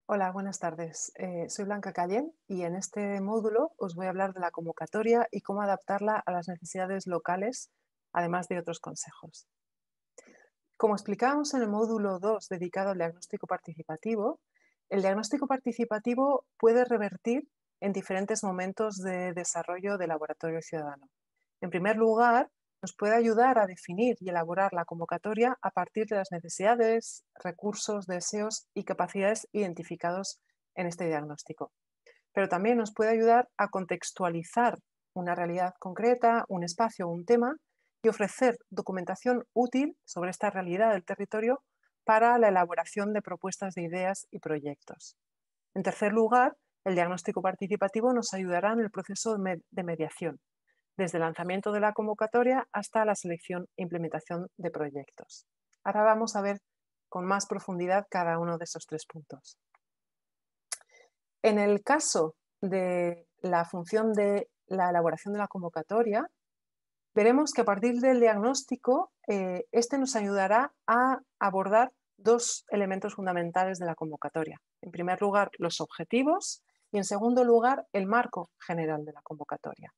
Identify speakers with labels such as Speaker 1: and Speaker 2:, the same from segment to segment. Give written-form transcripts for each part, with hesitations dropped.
Speaker 1: Hola, buenas tardes. Soy Blanca Callén y en este módulo os voy a hablar de la convocatoria y cómo adaptarla a las necesidades locales, además de otros consejos. Como explicábamos en el módulo 2 dedicado al diagnóstico participativo, el diagnóstico participativo puede revertir en diferentes momentos de desarrollo del laboratorio ciudadano. En primer lugar, nos puede ayudar a definir y elaborar la convocatoria a partir de las necesidades, recursos, deseos y capacidades identificados en este diagnóstico. Pero también nos puede ayudar a contextualizar una realidad concreta, un espacio o un tema y ofrecer documentación útil sobre esta realidad del territorio para la elaboración de propuestas de ideas y proyectos. En tercer lugar, el diagnóstico participativo nos ayudará en el proceso de mediación, desde el lanzamiento de la convocatoria hasta la selección e implementación de proyectos. Ahora vamos a ver con más profundidad cada uno de esos tres puntos. En el caso de la función de la elaboración de la convocatoria, veremos que a partir del diagnóstico, este nos ayudará a abordar dos elementos fundamentales de la convocatoria. En primer lugar, los objetivos y en segundo lugar, el marco general de la convocatoria.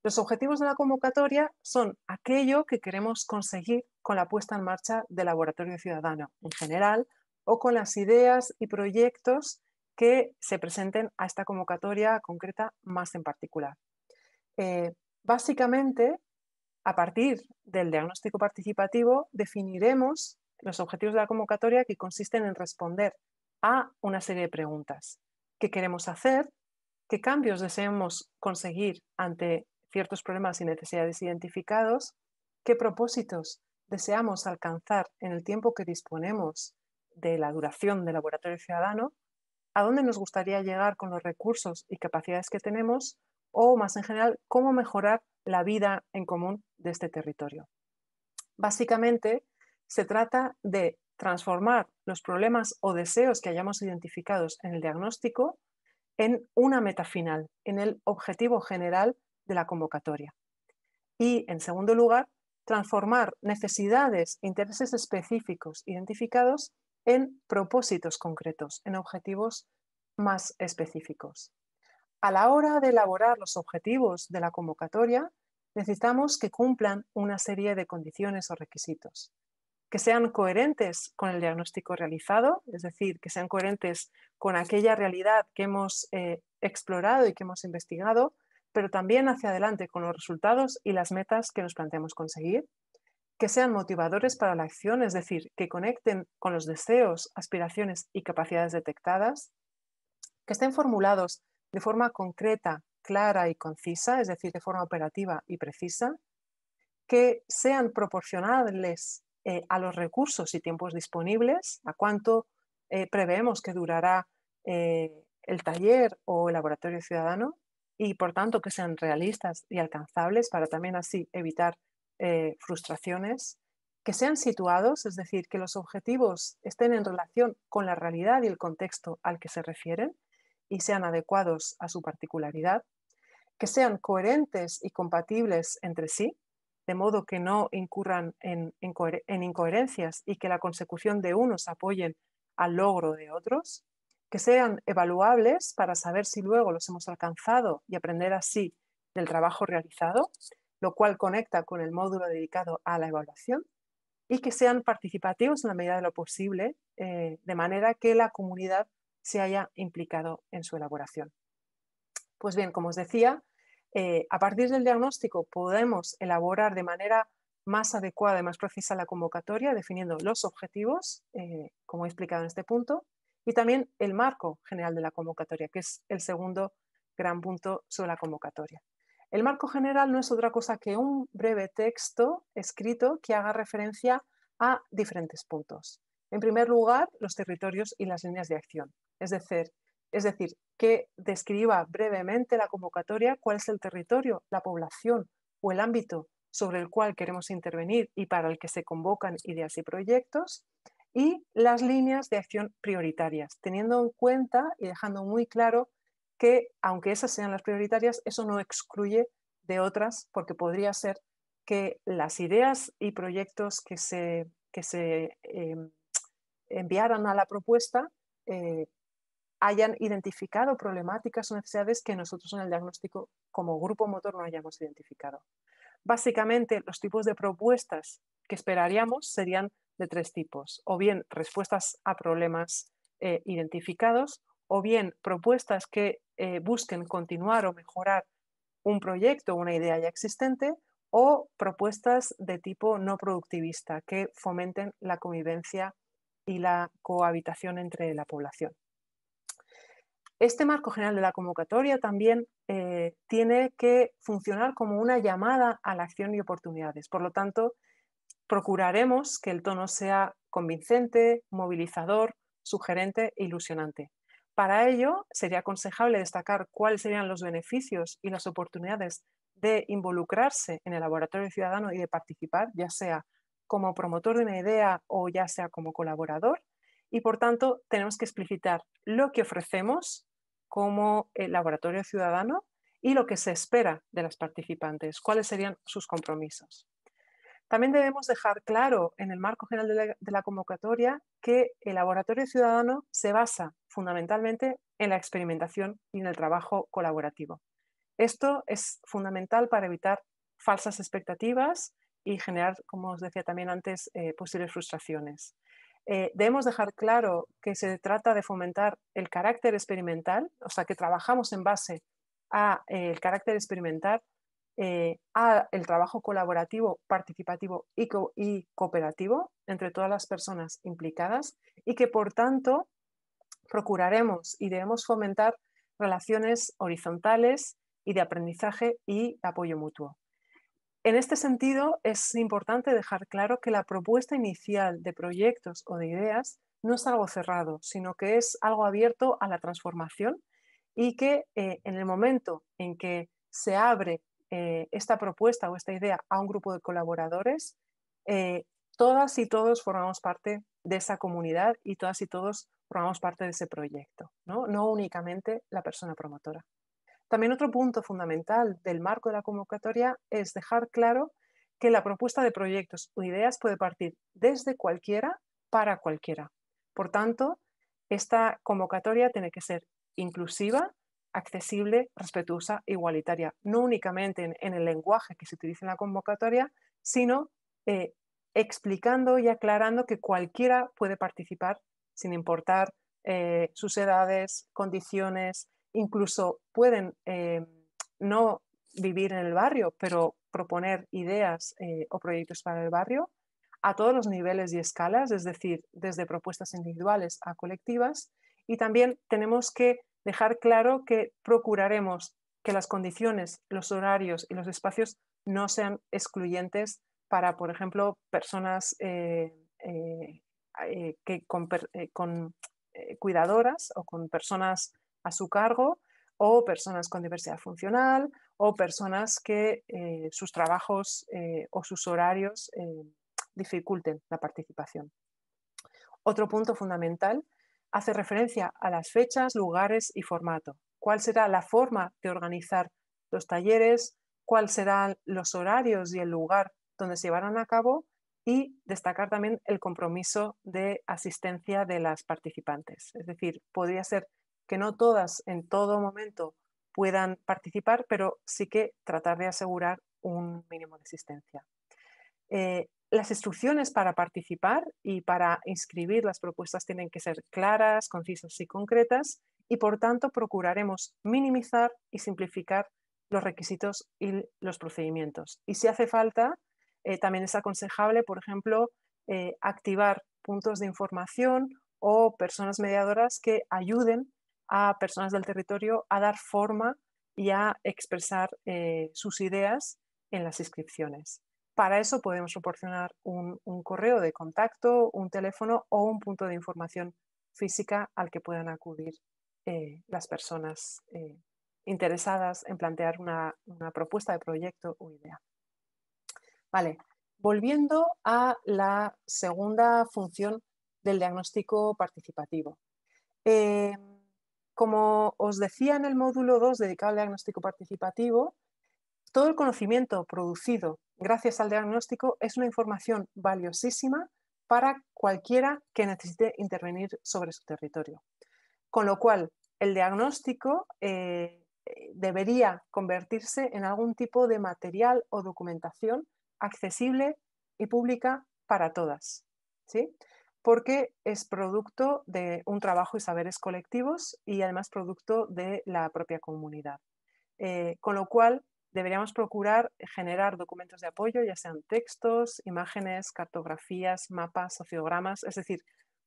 Speaker 1: Los objetivos de la convocatoria son aquello que queremos conseguir con la puesta en marcha del laboratorio ciudadano en general o con las ideas y proyectos que se presenten a esta convocatoria concreta más en particular. Básicamente, a partir del diagnóstico participativo, definiremos los objetivos de la convocatoria que consisten en responder a una serie de preguntas. ¿Qué queremos hacer? ¿Qué cambios deseamos conseguir ante ciertos problemas y necesidades identificados? ¿Qué propósitos deseamos alcanzar en el tiempo que disponemos de la duración del laboratorio ciudadano? ¿A dónde nos gustaría llegar con los recursos y capacidades que tenemos? O, más en general, cómo mejorar la vida en común de este territorio. Básicamente, se trata de transformar los problemas o deseos que hayamos identificados en el diagnóstico en una meta final, en el objetivo general de la convocatoria. Y, en segundo lugar, transformar necesidades e intereses específicos identificados en propósitos concretos, en objetivos más específicos. A la hora de elaborar los objetivos de la convocatoria, necesitamos que cumplan una serie de condiciones o requisitos, que sean coherentes con el diagnóstico realizado, es decir, que sean coherentes con aquella realidad que hemos explorado y que hemos investigado, pero también hacia adelante con los resultados y las metas que nos planteamos conseguir, que sean motivadores para la acción, es decir, que conecten con los deseos, aspiraciones y capacidades detectadas, que estén formulados de forma concreta, clara y concisa, es decir, de forma operativa y precisa, que sean proporcionables a los recursos y tiempos disponibles, a cuánto preveemos que durará el taller o el laboratorio ciudadano y, por tanto, que sean realistas y alcanzables para también así evitar frustraciones, que sean situados, es decir, que los objetivos estén en relación con la realidad y el contexto al que se refieren y sean adecuados a su particularidad, que sean coherentes y compatibles entre sí, de modo que no incurran en incoherencias y que la consecución de unos apoyen al logro de otros, que sean evaluables para saber si luego los hemos alcanzado y aprender así del trabajo realizado, lo cual conecta con el módulo dedicado a la evaluación, y que sean participativos en la medida de lo posible, de manera que la comunidad se haya implicado en su elaboración. Pues bien, como os decía, a partir del diagnóstico podemos elaborar de manera más adecuada y más precisa la convocatoria, definiendo los objetivos, como he explicado en este punto, y también el marco general de la convocatoria, que es el segundo gran punto sobre la convocatoria. El marco general no es otra cosa que un breve texto escrito que haga referencia a diferentes puntos. En primer lugar, los territorios y las líneas de acción, es decir, que describa brevemente la convocatoria, cuál es el territorio, la población o el ámbito sobre el cual queremos intervenir y para el que se convocan ideas y proyectos, y las líneas de acción prioritarias, teniendo en cuenta y dejando muy claro que, aunque esas sean las prioritarias, eso no excluye de otras, porque podría ser que las ideas y proyectos que se enviaran a la propuesta hayan identificado problemáticas o necesidades que nosotros en el diagnóstico como grupo motor no hayamos identificado. Básicamente, los tipos de propuestas que esperaríamos serían de 3 tipos, o bien respuestas a problemas identificados, o bien propuestas que busquen continuar o mejorar un proyecto o una idea ya existente, o propuestas de tipo no productivista que fomenten la convivencia y la cohabitación entre la población. Este marco general de la convocatoria también tiene que funcionar como una llamada a la acción y oportunidades. Por lo tanto, procuraremos que el tono sea convincente, movilizador, sugerente e ilusionante. Para ello, sería aconsejable destacar cuáles serían los beneficios y las oportunidades de involucrarse en el laboratorio ciudadano y de participar, ya sea como promotor de una idea o ya sea como colaborador. Y por tanto, tenemos que explicitar lo que ofrecemos como laboratorio ciudadano y lo que se espera de las participantes, cuáles serían sus compromisos. También debemos dejar claro en el marco general de la convocatoria que el laboratorio ciudadano se basa fundamentalmente en la experimentación y en el trabajo colaborativo. Esto es fundamental para evitar falsas expectativas y generar, como os decía también antes, posibles frustraciones. Debemos dejar claro que se trata de fomentar el carácter experimental, o sea, que trabajamos en base a el carácter experimental, a el trabajo colaborativo, participativo y cooperativo entre todas las personas implicadas y que, por tanto, procuraremos y debemos fomentar relaciones horizontales y de aprendizaje y apoyo mutuo. En este sentido, es importante dejar claro que la propuesta inicial de proyectos o de ideas no es algo cerrado, sino que es algo abierto a la transformación y que en el momento en que se abre esta propuesta o esta idea a un grupo de colaboradores, eh, todas y todos formamos parte de esa comunidad y todas y todos formamos parte de ese proyecto, no únicamente la persona promotora. También otro punto fundamental del marco de la convocatoria es dejar claro que la propuesta de proyectos o ideas puede partir desde cualquiera para cualquiera. Por tanto, esta convocatoria tiene que ser inclusiva, accesible, respetuosa e igualitaria, no únicamente en el lenguaje que se utiliza en la convocatoria, sino explicando y aclarando que cualquiera puede participar sin importar sus edades, condiciones, incluso pueden no vivir en el barrio, pero proponer ideas o proyectos para el barrio a todos los niveles y escalas, es decir, desde propuestas individuales a colectivas. Y también tenemos que dejar claro que procuraremos que las condiciones, los horarios y los espacios no sean excluyentes para, por ejemplo, personas con cuidadoras o con personas a su cargo o personas con diversidad funcional o personas que sus trabajos o sus horarios dificulten la participación. Otro punto fundamental hace referencia a las fechas, lugares y formato. ¿Cuál será la forma de organizar los talleres? ¿Cuáles serán los horarios y el lugar donde se llevarán a cabo? Y destacar también el compromiso de asistencia de las participantes. Es decir, podría ser que no todas en todo momento puedan participar, pero sí que tratar de asegurar un mínimo de asistencia. Las instrucciones para participar y para inscribir las propuestas tienen que ser claras, concisas y concretas y, por tanto, procuraremos minimizar y simplificar los requisitos y los procedimientos. Y si hace falta, también es aconsejable, por ejemplo, activar puntos de información o personas mediadoras que ayuden a personas del territorio a dar forma y a expresar sus ideas en las inscripciones. Para eso podemos proporcionar un correo de contacto, un teléfono o un punto de información física al que puedan acudir las personas interesadas en plantear una propuesta de proyecto o idea. Vale, volviendo a la segunda función del diagnóstico participativo. Como os decía en el módulo 2 dedicado al diagnóstico participativo, todo el conocimiento producido gracias al diagnóstico es una información valiosísima para cualquiera que necesite intervenir sobre su territorio. Con lo cual, el diagnóstico debería convertirse en algún tipo de material o documentación accesible y pública para todas, ¿sí? Porque es producto de un trabajo y saberes colectivos y además producto de la propia comunidad. Con lo cual, deberíamos procurar generar documentos de apoyo, ya sean textos, imágenes, cartografías, mapas, sociogramas, es decir,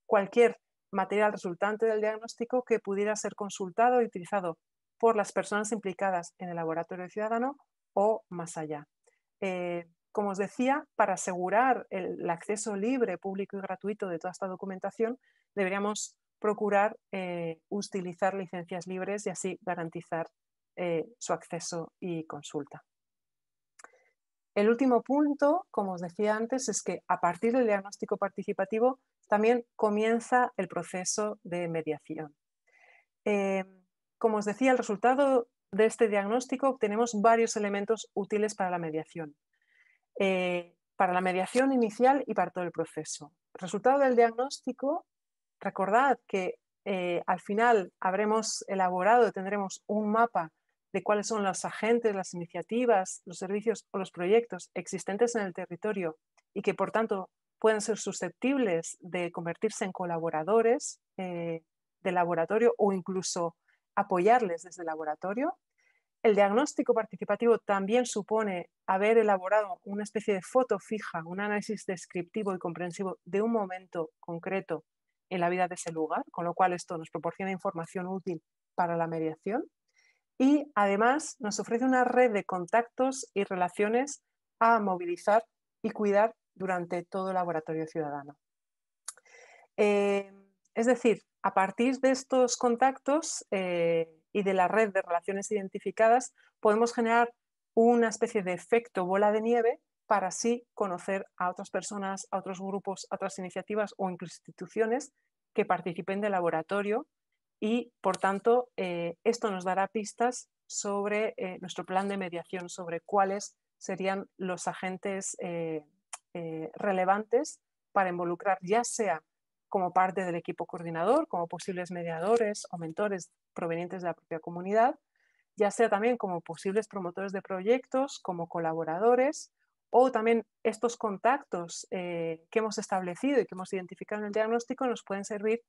Speaker 1: cualquier material resultante del diagnóstico que pudiera ser consultado y utilizado por las personas implicadas en el laboratorio ciudadano o más allá. Como os decía, para asegurar el acceso libre, público y gratuito de toda esta documentación, deberíamos procurar utilizar licencias libres y así garantizar su acceso y consulta. El último punto, como os decía antes, es que a partir del diagnóstico participativo también comienza el proceso de mediación. Como os decía, el resultado de este diagnóstico obtenemos varios elementos útiles para la mediación. Para la mediación inicial y para todo el proceso. El resultado del diagnóstico, recordad que al final habremos elaborado, tendremos un mapa de cuáles son los agentes, las iniciativas, los servicios o los proyectos existentes en el territorio y que por tanto pueden ser susceptibles de convertirse en colaboradores del laboratorio o incluso apoyarles desde el laboratorio. El diagnóstico participativo también supone haber elaborado una especie de foto fija, un análisis descriptivo y comprensivo de un momento concreto en la vida de ese lugar, con lo cual esto nos proporciona información útil para la mediación y además nos ofrece una red de contactos y relaciones a movilizar y cuidar durante todo el laboratorio ciudadano. Es decir, a partir de estos contactos y de la red de relaciones identificadas, podemos generar una especie de efecto bola de nieve para así conocer a otras personas, a otros grupos, a otras iniciativas o incluso instituciones que participen del laboratorio y, por tanto, esto nos dará pistas sobre nuestro plan de mediación, sobre cuáles serían los agentes relevantes para involucrar, ya sea como parte del equipo coordinador, como posibles mediadores o mentores provenientes de la propia comunidad, ya sea también como posibles promotores de proyectos, como colaboradores, o también estos contactos que hemos establecido y que hemos identificado en el diagnóstico nos pueden servir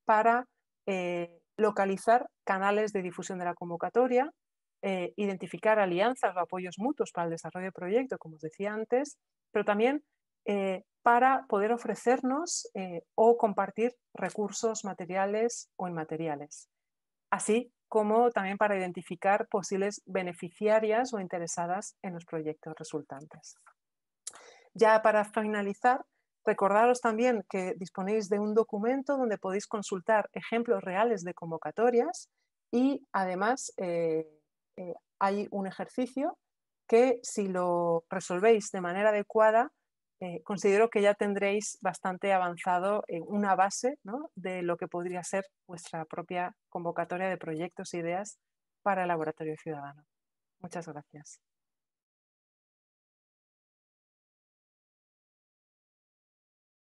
Speaker 1: para localizar canales de difusión de la convocatoria, identificar alianzas o apoyos mutuos para el desarrollo del proyecto, como os decía antes, pero también para poder ofrecernos o compartir recursos materiales o inmateriales, así como también para identificar posibles beneficiarias o interesadas en los proyectos resultantes. Ya para finalizar, recordaros también que disponéis de un documento donde podéis consultar ejemplos reales de convocatorias y además hay un ejercicio que si lo resolvéis de manera adecuada, considero que ya tendréis bastante avanzado una base, ¿no?, de lo que podría ser vuestra propia convocatoria de proyectos e ideas para el laboratorio ciudadano. Muchas gracias.